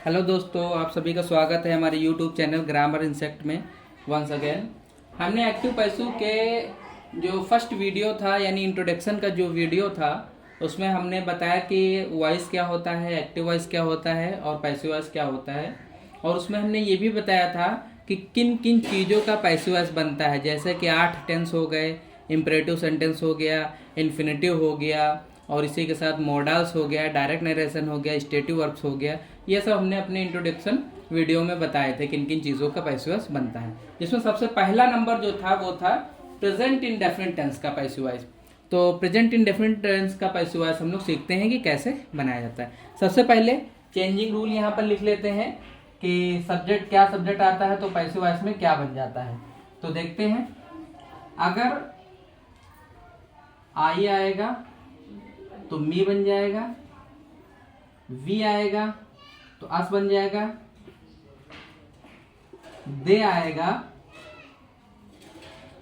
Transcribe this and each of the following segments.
Hello दोस्तों, आप सभी का स्वागत है हमारे यूट्यूब चैनल ग्रामर इंसेक्ट में। वंस अगेन हमने एक्टिव पैसू के जो फर्स्ट वीडियो था यानी इंट्रोडक्शन का जो वीडियो था उसमें हमने बताया कि वॉइस क्या होता है, एक्टिव वॉइस क्या होता है और पैसिव वॉइस क्या होता है। और उसमें हमने ये भी बताया था कि किन किन चीज़ों का पैसिव वॉइस बनता है, जैसे कि 8 टेंस हो गए, इम्परेटिव सेंटेंस हो गया, इन्फिनेटिव हो गया और इसी के साथ मॉडल्स हो गया, डायरेक्ट नरेशन हो गया, स्टेटिव वर्ब्स हो गया। ये सब हमने अपने इंट्रोडक्शन वीडियो में बताए थे किन किन चीज़ों का पैसिव वॉइस बनता है। जिसमें सबसे पहला नंबर जो था वो था प्रेजेंट इंडेफिनिट टेंस का पैसिव वॉइस। तो प्रेजेंट इंडेफिनिट टेंस का पैसिव वॉइस हम लोग सीखते हैं कि कैसे बनाया जाता है। सबसे पहले चेंजिंग रूल यहाँ पर लिख लेते हैं कि सब्जेक्ट क्या सब्जेक्ट आता है तो पैसिव वॉइस में क्या बन जाता है। तो देखते हैं, अगर आई आएगा तो मी बन जाएगा, वी आएगा तो अस बन जाएगा, दे आएगा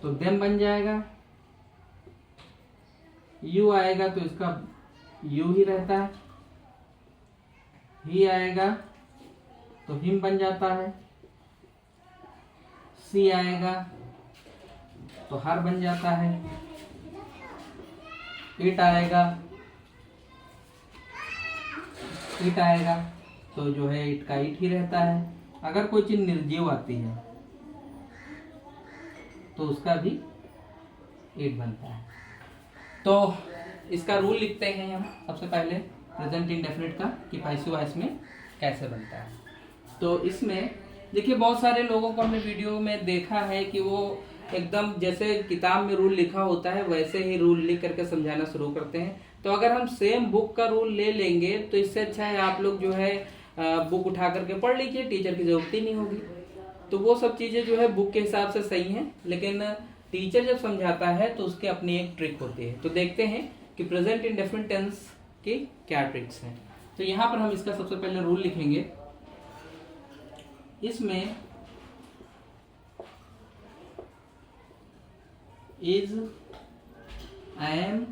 तो देम बन जाएगा, यू आएगा तो इसका यू ही रहता है, ही आएगा तो हिम बन जाता है, सी आएगा तो हर बन जाता है, इट आएगा तो जो है इट का इट ही रहता है। अगर कोई चीज निर्जीव आती है तो उसका भी इट बनता है। तो इसका रूल लिखते हैं हम सबसे पहले प्रेजेंट इंडेफिनिट का कि पैसिव वॉइस में कैसे बनता है। तो इसमें देखिए, बहुत सारे लोगों को हमने वीडियो में देखा है कि वो एकदम जैसे किताब में रूल लिखा होता है वैसे ही रूल लिख करके समझाना शुरू करते हैं। तो अगर हम सेम बुक का रूल ले लेंगे तो इससे अच्छा है आप लोग जो है बुक उठा करके पढ़ लीजिए, टीचर की जरूरत ही नहीं होगी। तो वो सब चीजें जो है बुक के हिसाब से सही हैं, लेकिन टीचर जब समझाता है तो उसकी अपनी एक ट्रिक होती है। तो देखते हैं कि प्रेजेंट इंडेफिनिट टेंस की क्या ट्रिक्स हैं। तो यहाँ पर हम इसका सबसे पहले रूल लिखेंगे। इसमें is, am,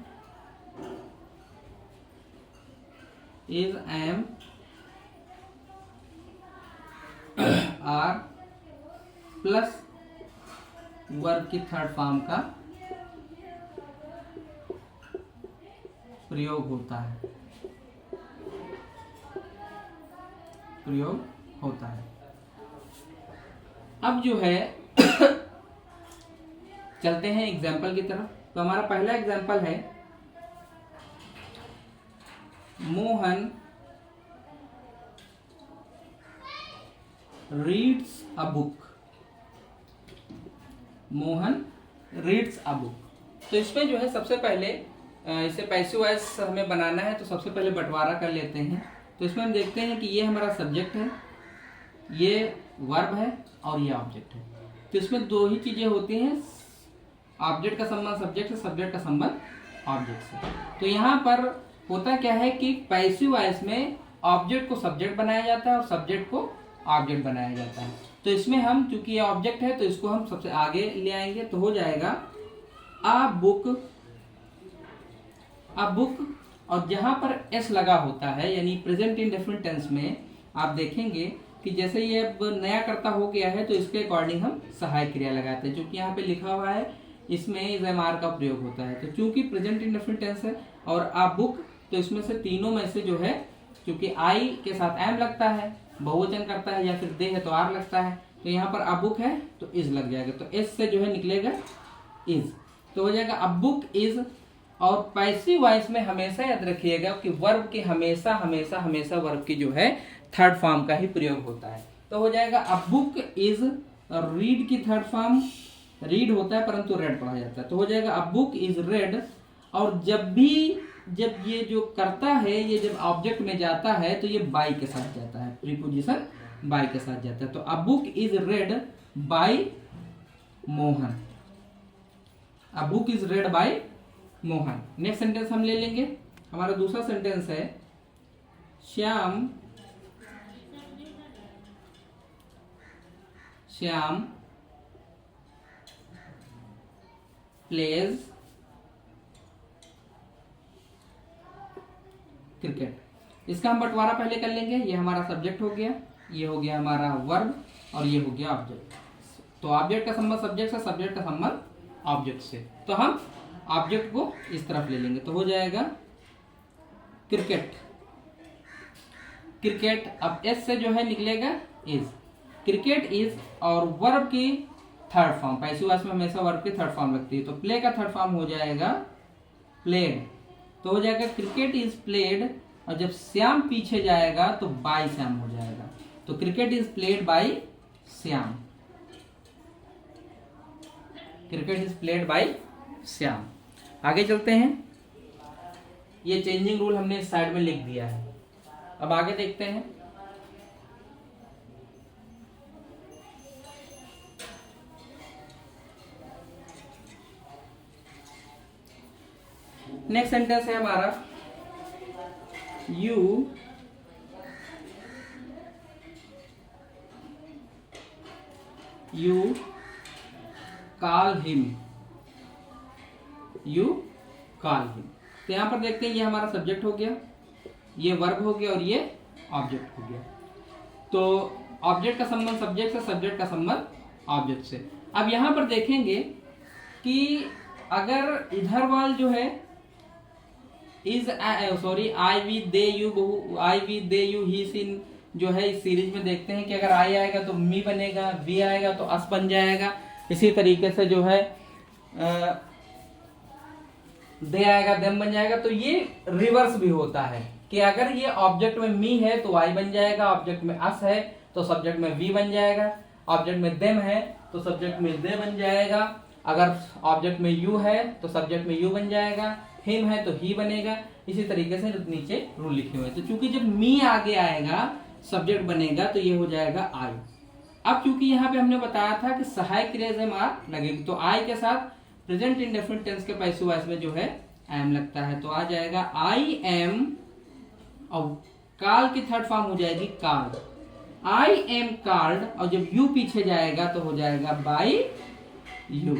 are plus verb की थर्ड फॉर्म का प्रयोग होता है। अब जो है चलते हैं एग्जाम्पल की तरफ। तो हमारा पहला एग्जाम्पल है, Mohan reads a book. Mohan reads a book. तो इसमें जो है सबसे पहले इसे पैसिव वॉइस हमें बनाना है, तो सबसे पहले बंटवारा कर लेते हैं। तो इसमें हम देखते हैं कि ये हमारा सब्जेक्ट है, ये वर्ब है और ये ऑब्जेक्ट है। तो इसमें दो ही चीजें होती हैं, ऑब्जेक्ट का संबंध सब्जेक्ट से, सब्जेक्ट का संबंध ऑब्जेक्ट से। तो यहाँ पर होता क्या है कि पैसिव वॉइस में ऑब्जेक्ट को सब्जेक्ट बनाया जाता है और सब्जेक्ट को ऑब्जेक्ट बनाया जाता है। तो इसमें हम चूंकि ये ऑब्जेक्ट है तो इसको हम सबसे आगे ले आएंगे, तो हो जाएगा अ बुक। और जहां पर एस लगा होता है यानी प्रेजेंट इंडेफिनिट टेंस में आप देखेंगे कि जैसे ये अब नया कर्ता हो गया है तो इसके अकॉर्डिंग हम सहायक क्रिया लगाते हैं। क्योंकि यहाँ पे लिखा हुआ है इसमें इज एम आर का प्रयोग होता है। तो चूंकि प्रेजेंट इंडेफिनिट टेंस है और अ बुक, तो इसमें से तीनों में से जो है क्योंकि आई के साथ एम लगता है, बहुवचन करता है, या फिर दे है तो आर लगता है। तो यहाँ पर अ बुक है तो इज लग जाएगा, तो एस से जो है निकलेगा इज, तो हो जाएगा अ बुक इज। और पैसिव वॉइस में हमेशा याद रखिएगा कि वर्ब की हमेशा हमेशा हमेशा वर्ब की जो है थर्ड फॉर्म का ही प्रयोग होता है। तो हो जाएगा अ बुक इज, रीड की थर्ड फॉर्म रीड होता है परंतु रेड पढ़ा जाता है। तो हो जाएगा अ बुक इज रेड। और जब ये जो करता है ये जब ऑब्जेक्ट में जाता है तो ये बाय के साथ जाता है, प्रीपोजिशन बाय के साथ जाता है। So a book is read by Mohan. A book is read by Mohan. Next sentence हम ले लेंगे। हमारा दूसरा सेंटेंस है, श्याम प्लेज क्रिकेट। इसका हम बंटवारा पहले कर लेंगे। ये हमारा सब्जेक्ट हो गया, ये हो गया हमारा वर्ब, और ये हो गया ऑब्जेक्ट। तो ऑब्जेक्ट का संबंध सब्जेक्ट से, सब्जेक्ट का संबंध ऑब्जेक्ट से। तो हम ऑब्जेक्ट को इस तरफ ले लेंगे, तो हो जाएगा क्रिकेट। क्रिकेट, अब एस से जो है निकलेगा इज, क्रिकेट इज, और वर्ब की थर्ड फॉर्म, पैसिव वॉइस में हमेशा वर्ब की थर्ड फॉर्म लगती है, तो प्ले का थर्ड फॉर्म हो जाएगा प्लेड। तो हो जाएगा क्रिकेट इज प्लेड, और जब श्याम पीछे जाएगा तो बाय श्याम हो जाएगा। तो cricket is played by Shyam, cricket is played by Shyam. आगे चलते हैं। ये चेंजिंग रूल हमने इस साइड में लिख दिया है। अब आगे देखते हैं। नेक्स्ट सेंटेंस है हमारा you call him, you call him. तो यहां पर देखते हैं, ये हमारा सब्जेक्ट हो गया, ये वर्ब हो गया, और ये ऑब्जेक्ट हो गया। तो ऑब्जेक्ट का संबंध सब्जेक्ट से, सब्जेक्ट का संबंध ऑब्जेक्ट से। अब यहां पर देखेंगे कि अगर इधर वाल जो है is, sorry, I we they you, I we they you he सिन, जो है इस सीरीज में देखते हैं कि अगर आई आएगा तो मी बनेगा, वी आएगा तो अस बन जाएगा। इसी तरीके से जो है दे आएगा देम बन जाएगा। तो ये रिवर्स भी होता है कि अगर ये ऑब्जेक्ट में मी है तो आई बन जाएगा, ऑब्जेक्ट में अस है तो सब्जेक्ट में वी बन जाएगा, ऑब्जेक्ट में देम है तो सब्जेक्ट में दे बन जाएगा, अगर ऑब्जेक्ट में यू है तो सब्जेक्ट में यू बन जाएगा, हिम है तो ही बनेगा। इसी तरीके से नीचे रूल लिखे हुए हैं। तो चूंकि जब मी आगे आएगा सब्जेक्ट बनेगा तो ये हो जाएगा आई। अब चूंकि यहाँ पे हमने बताया था कि सहायक क्रिया जब आर लगेगी, तो आई के साथ प्रेजेंट इंडेफिनिट टेंस के पैसिव वॉइस में जो है एम लगता है, तो आ जाएगा आई एम, और काल की थर्ड फॉर्म हो जाएगी कार्ड, आई एम कार्ड, और जब यू पीछे जाएगा तो हो जाएगा बाय यू,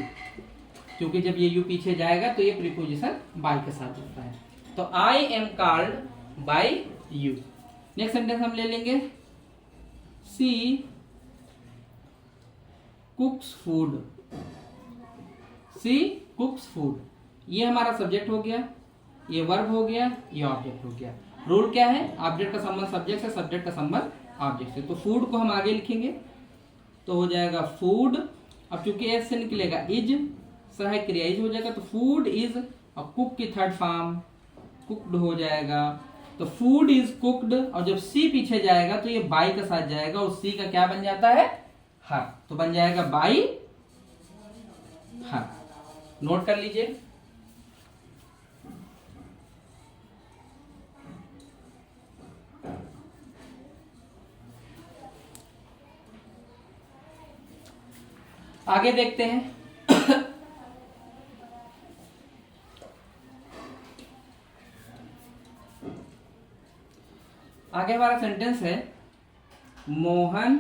क्योंकि जब ये यू पीछे जाएगा तो ये प्रीपोजिशन बाय के साथ होता है। तो I am called by you. Next sentence हम ले लेंगे, सी कुक्स फूड, सी कुक्स फूड। ये हमारा सब्जेक्ट हो गया, ये वर्ब हो गया, ये ऑब्जेक्ट हो गया। रूल क्या है, ऑब्जेक्ट का संबंध सब्जेक्ट से, सब्जेक्ट का संबंध ऑब्जेक्ट से। तो फूड को हम आगे लिखेंगे तो हो जाएगा फूड। अब चूंकि एस से निकलेगा इज, सहायक क्रिया इज हो जाएगा, तो फूड इज, और कुक की थर्ड फॉर्म कुक्ड हो जाएगा, तो फूड इज कुक्ड, और जब सी पीछे जाएगा तो ये बाई के साथ जाएगा, और सी का क्या बन जाता है, हर, तो बन जाएगा बाई हर। नोट कर लीजिए। आगे देखते हैं। आगे हमारा सेंटेंस है Mohan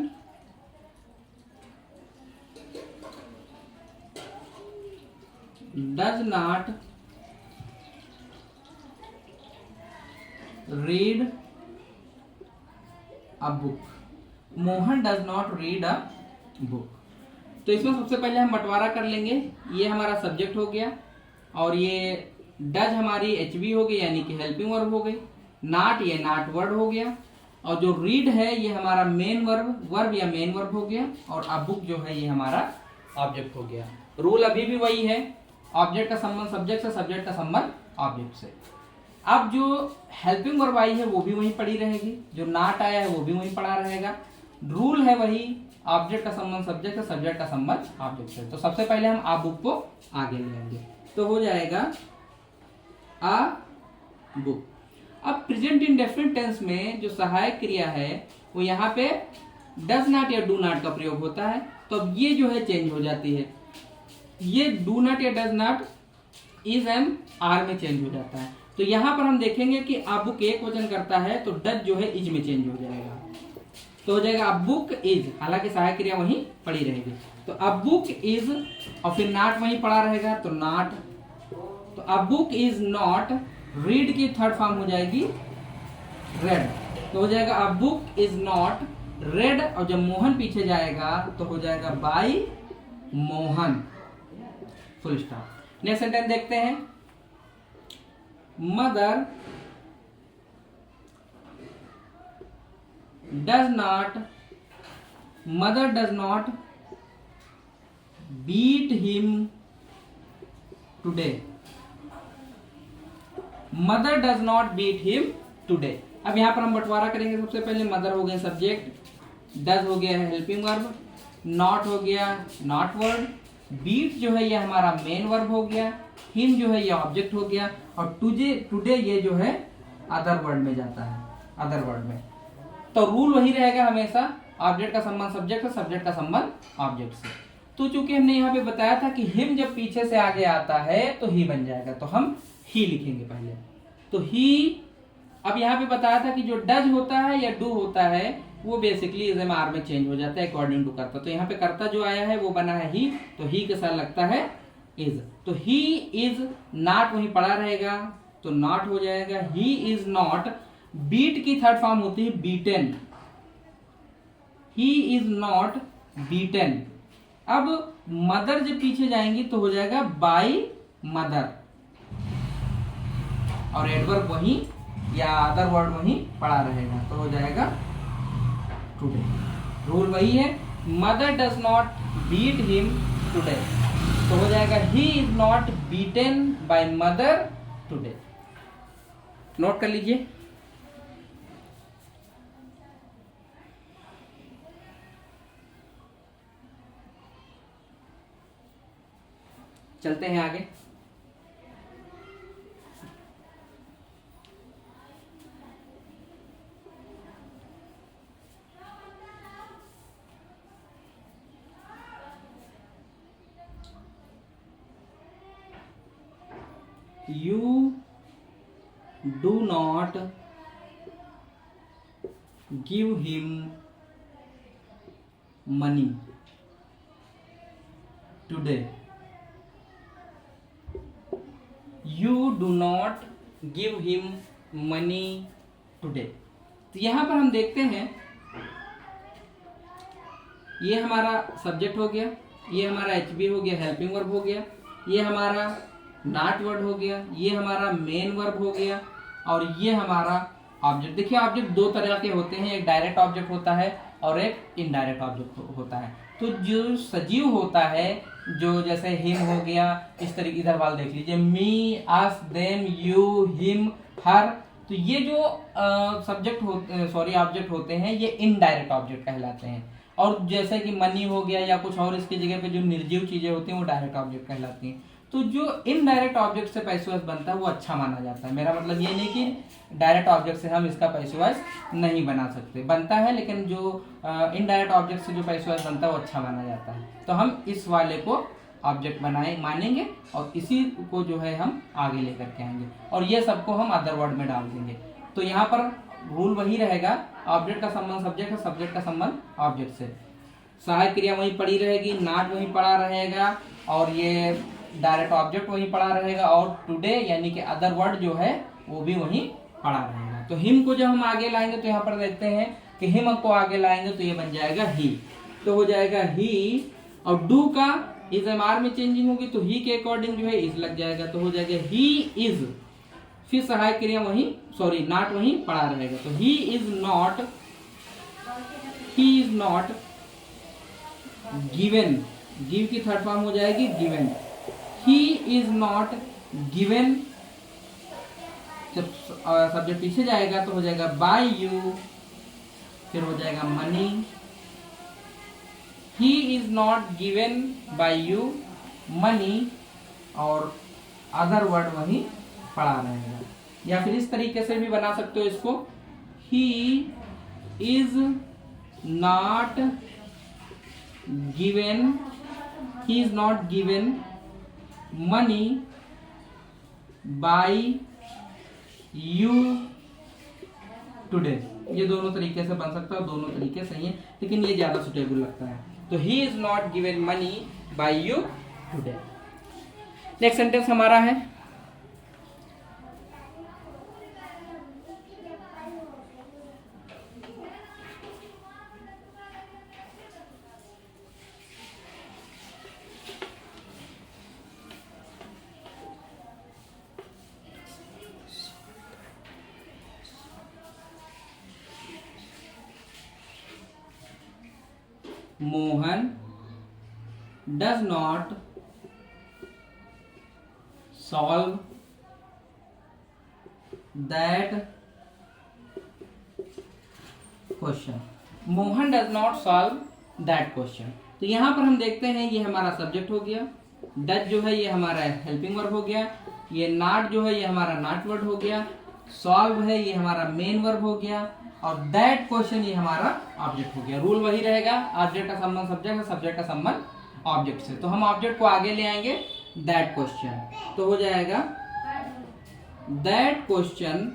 does not read a book, Mohan does not read a book. तो इसमें सबसे पहले हम बंटवारा कर लेंगे। ये हमारा सब्जेक्ट हो गया, और ये डज हमारी एचवी हो गई, यानी कि हेल्पिंग वर्ब हो गई। नॉट, ये नॉट वर्ड हो गया, और जो रीड है ये हमारा मेन वर्ब या मेन वर्ब हो गया, और अब बुक जो है ये हमारा ऑब्जेक्ट हो गया। रूल अभी भी वही है, ऑब्जेक्ट का संबंध सब्जेक्ट से, सब्जेक्ट का संबंध ऑब्जेक्ट से। अब जो हेल्पिंग वर्ब आई है वो भी वही पड़ी रहेगी, जो नॉट आया है वो भी वही पड़ा रहेगा। रूल है वही, ऑब्जेक्ट का संबंध सब्जेक्ट से, सब्जेक्ट का संबंध ऑब्जेक्ट से। तो सबसे पहले हम आ बुक को आगे लेंगे, तो हो जाएगा आ बुक। अब प्रेजेंट इंडेफिनिट टेंस में जो सहायक क्रिया है वो यहाँ पे डज नॉट या डू नॉट का प्रयोग होता है, तो अब ये जो है चेंज हो जाती है। ये डू नॉट या does not is am are में चेंज हो जाता है। तो यहाँ पर हम देखेंगे कि आ बुक एक वचन करता है तो डज जो है इज में चेंज हो जाएगा, तो हो जाएगा अब बुक इज, हालांकि सहायक क्रिया वहीं पड़ी रहेगी। तो अब बुक इज, और फिर नॉट वहीं पड़ा रहेगा तो नॉट, तो अब बुक इज नॉट, रीड की थर्ड फॉर्म हो जाएगी रेड, तो हो जाएगा a book is not read, और जब मोहन पीछे जाएगा तो हो जाएगा by Mohan, full stop. Next sentence देखते हैं, mother does not beat him today, mother does not beat him today. अब यहां पर हम बंटवारा करेंगे। सबसे पहले मदर हो गया सब्जेक्ट, डज हो गया है हेल्पिंग वर्ब, नॉट हो गया नॉट वर्ड, बीट जो है ये हमारा मेन वर्ब हो गया, हिम जो है ये ऑब्जेक्ट हो गया, और टुडे ये जो है अदर वर्ड में जाता है, अदर वर्ड में। तो रूल वही रहेगा हमेशा, ऑब्जेक्ट का संबंध सब्जेक्ट से, सब्जेक्ट का संबंध ऑब्जेक्ट से। तो चूंकि हमने यहाँ पे बताया था कि हिम जब पीछे से आगे आता है तो ही बन जाएगा, तो हम ही लिखेंगे पहले, तो ही। अब यहाँ पे बताया था कि जो डज होता है या डू होता है वो बेसिकली इज एम आर में चेंज हो जाता है अकॉर्डिंग टू करता। तो यहाँ पे करता जो आया है वो बना है ही, तो ही के साथ लगता है इज, तो ही इज नॉट वहीं पड़ा रहेगा तो नॉट हो जाएगा, ही इज नॉट। बीट की थर्ड फॉर्म होती है beaten, he is not beaten. अब मदर जब पीछे जाएंगी तो हो जाएगा बाय मदर, और एडवर्ब वहीं या अदर वर्ड वहीं पड़ा रहेगा, तो हो जाएगा टुडे। रूल वही है, mother does not beat him today, तो हो जाएगा he is not beaten by mother today. Note कर लीजिए। चलते हैं आगे। You do not give him money today. You do not give him money today. तो यहां पर हम देखते हैं, ये हमारा सब्जेक्ट हो गया, ये हमारा एचबी हो गया, हेल्पिंग वर्ब हो गया, ये हमारा नॉट वर्ड हो गया, ये हमारा मेन वर्ब हो गया, और ये हमारा ऑब्जेक्ट। देखिए ऑब्जेक्ट दो तरह के होते हैं, एक डायरेक्ट ऑब्जेक्ट होता है और एक इनडायरेक्ट ऑब्जेक्ट होता है। तो जो सजीव होता है, जो जैसे हिम हो गया, इस तरीके इधर वाल देख लीजिए, मी, अस, देम, यू, हिम, हर, तो ये जो सब्जेक्ट ऑब्जेक्ट होते हैं ये इनडायरेक्ट ऑब्जेक्ट कहलाते हैं। और जैसे कि मनी हो गया या कुछ और इसकी जगह पे जो निर्जीव चीजें होती हैं वो डायरेक्ट ऑब्जेक्ट कहलाती हैं। तो जो इनडायरेक्ट ऑब्जेक्ट से पैसिव बनता है वो अच्छा माना जाता है। मेरा मतलब ये नहीं कि डायरेक्ट ऑब्जेक्ट से हम इसका पैसिव नहीं बना सकते, बनता है, लेकिन जो इनडायरेक्ट ऑब्जेक्ट से जो पैसिव बनता है वो अच्छा माना जाता है। तो हम इस वाले को ऑब्जेक्ट मानेंगे और इसी को जो है हम आगे लेकर के आएंगे, और ये सबको हम अदर वर्ड में डाल देंगे। तो यहाँ पर रूल वही रहेगा, ऑब्जेक्ट का संबंध सब्जेक्ट है, सब्जेक्ट का संबंध ऑब्जेक्ट से, सहायक क्रिया वहीं पड़ी रहेगी, नॉट वहीं पड़ा रहेगा, और ये डायरेक्ट ऑब्जेक्ट वहीं पड़ा रहेगा, और टुडे यानी कि अदर वर्ड जो है वो भी वहीं पड़ा रहेगा। तो हिम को जब हम आगे लाएंगे तो यहाँ पर देखते हैं कि हिम को आगे लाएंगे तो ये बन जाएगा ही, तो हो जाएगा ही, और डू का इज एम आर में चेंजिंग होगी तो ही के अकॉर्डिंग जो है इज लग जाएगा, तो हो जाएगा ही इज, फिर सहायक क्रिया वहीं नॉट वहीं पड़ा रहेगा, तो ही इज नॉट गिवन, गिव की थर्ड फॉर्म हो जाएगी given, he is not given, जब सब्जेक्ट पीछे जाएगा तो हो जाएगा बाय यू, फिर हो जाएगा money, he is not given by you money, और अदर वर्ड वहीं पड़ा रहेगा। या फिर इस तरीके से भी बना सकते हो इसको, ही is not given, he is not given money by you today. ये दोनों तरीके से बन सकता है, दोनों तरीके सही है, लेकिन ये ज्यादा सुटेबल लगता है। तो ही is not given money by you today. Next sentence हमारा है, Mohan does not solve that question. Mohan does not solve that question. तो यहां पर हम देखते हैं ये हमारा सब्जेक्ट हो गया, डज जो है ये हमारा हेल्पिंग वर्ब हो गया, ये नॉट जो है ये हमारा नॉट वर्ड हो गया, सॉल्व है ये हमारा मेन वर्ब हो गया, और दैट क्वेश्चन ये हमारा ऑब्जेक्ट हो गया। रूल वही रहेगा, ऑब्जेक्ट का संबंध सब्जेक्ट है, सब्जेक्ट का संबंध ऑब्जेक्ट से। तो हम ऑब्जेक्ट को आगे ले आएंगे दैट क्वेश्चन, तो हो जाएगा दैट क्वेश्चन,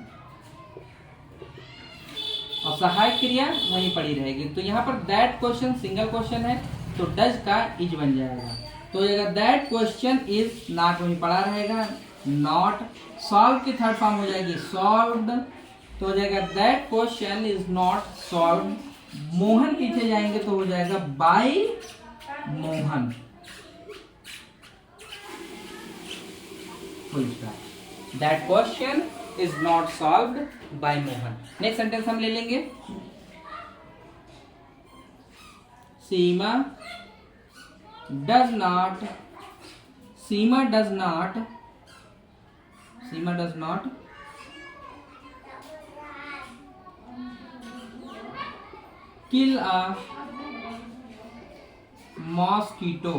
और सहायक क्रिया वहीं पड़ी रहेगी। तो यहाँ पर दैट क्वेश्चन सिंगल क्वेश्चन है तो डज का इज बन जाएगा, तो हो जाएगा दैट क्वेश्चन इज, नॉट वहीं पड़ा रहेगा, नॉट, सॉल्व की थर्ड फॉर्म हो जाएगी सॉल्व्ड, तो हो जाएगा that question is not solved. Mohan पीछे जाएंगे तो हो जाएगा by Mohan, full stop. That question is not solved by Mohan. Next sentence हम ले लेंगे, Seema does not, Seema does not, Seema does not kill a mosquito,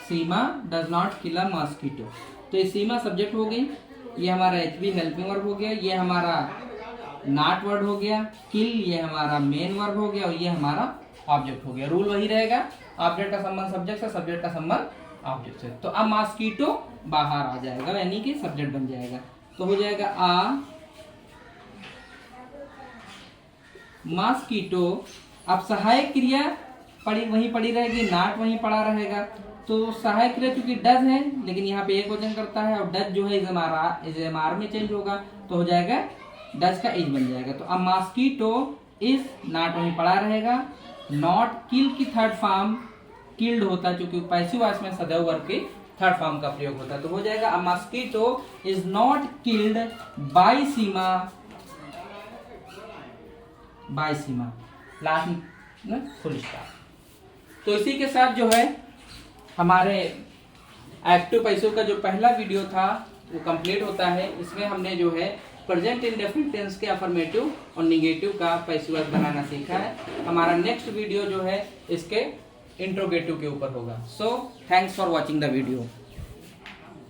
Seema does not kill a mosquito. तो ये सीमा सब्जेक्ट हो गई, ये हमारा एचबी हेल्पिंग वर्ब हो गया, ये हमारा नॉट वर्ड हो गया, किल ये हमारा मेन वर्ब हो गया, और ये हमारा ऑब्जेक्ट हो गया। रूल वही रहेगा, ऑब्जेक्ट का संबंध सब्जेक्ट से, सब्जेक्ट का संबंध ऑब्जेक्ट से। तो अब मॉस्किटो बाहर आ जाएगा, यानी कि सब्जेक्ट बन जाएगा, तो हो जाएगा आ मॉस्किटो। अब सहायक क्रिया वहीं पड़ी रहेगी, नॉट वहीं पड़ा रहेगा, तो सहायक क्रिया चूंकि डज है लेकिन यहाँ पे एक वचन करता है, और डज जो है इज एम आर में चेंज होगा, तो हो जाएगा डज का इज बन जाएगा। तो अब मॉस्किटो इज, नॉट वहीं पड़ा रहेगा, नॉट, किल की थर्ड फॉर्म किल्ड होता है, क्योंकि पैसिव वॉइस में सदैव वर्ब के थर्ड फॉर्म का प्रयोग होता है, तो हो जाएगा अब mosquito is not killed by Seema, by Seema, last में फुल स्टॉप। तो इसी के साथ जो है हमारे एक्टिव पैसिव का जो पहला वीडियो था वो कंप्लीट होता है। इसमें हमने जो है प्रेजेंट इंडेफिनिट टेंस के अफर्मेटिव और निगेटिव का पैसिव वॉइस बनाना सीखा है। हमारा नेक्स्ट वीडियो जो है इसके इंट्रोगेटिव के ऊपर होगा। So thanks for watching the video.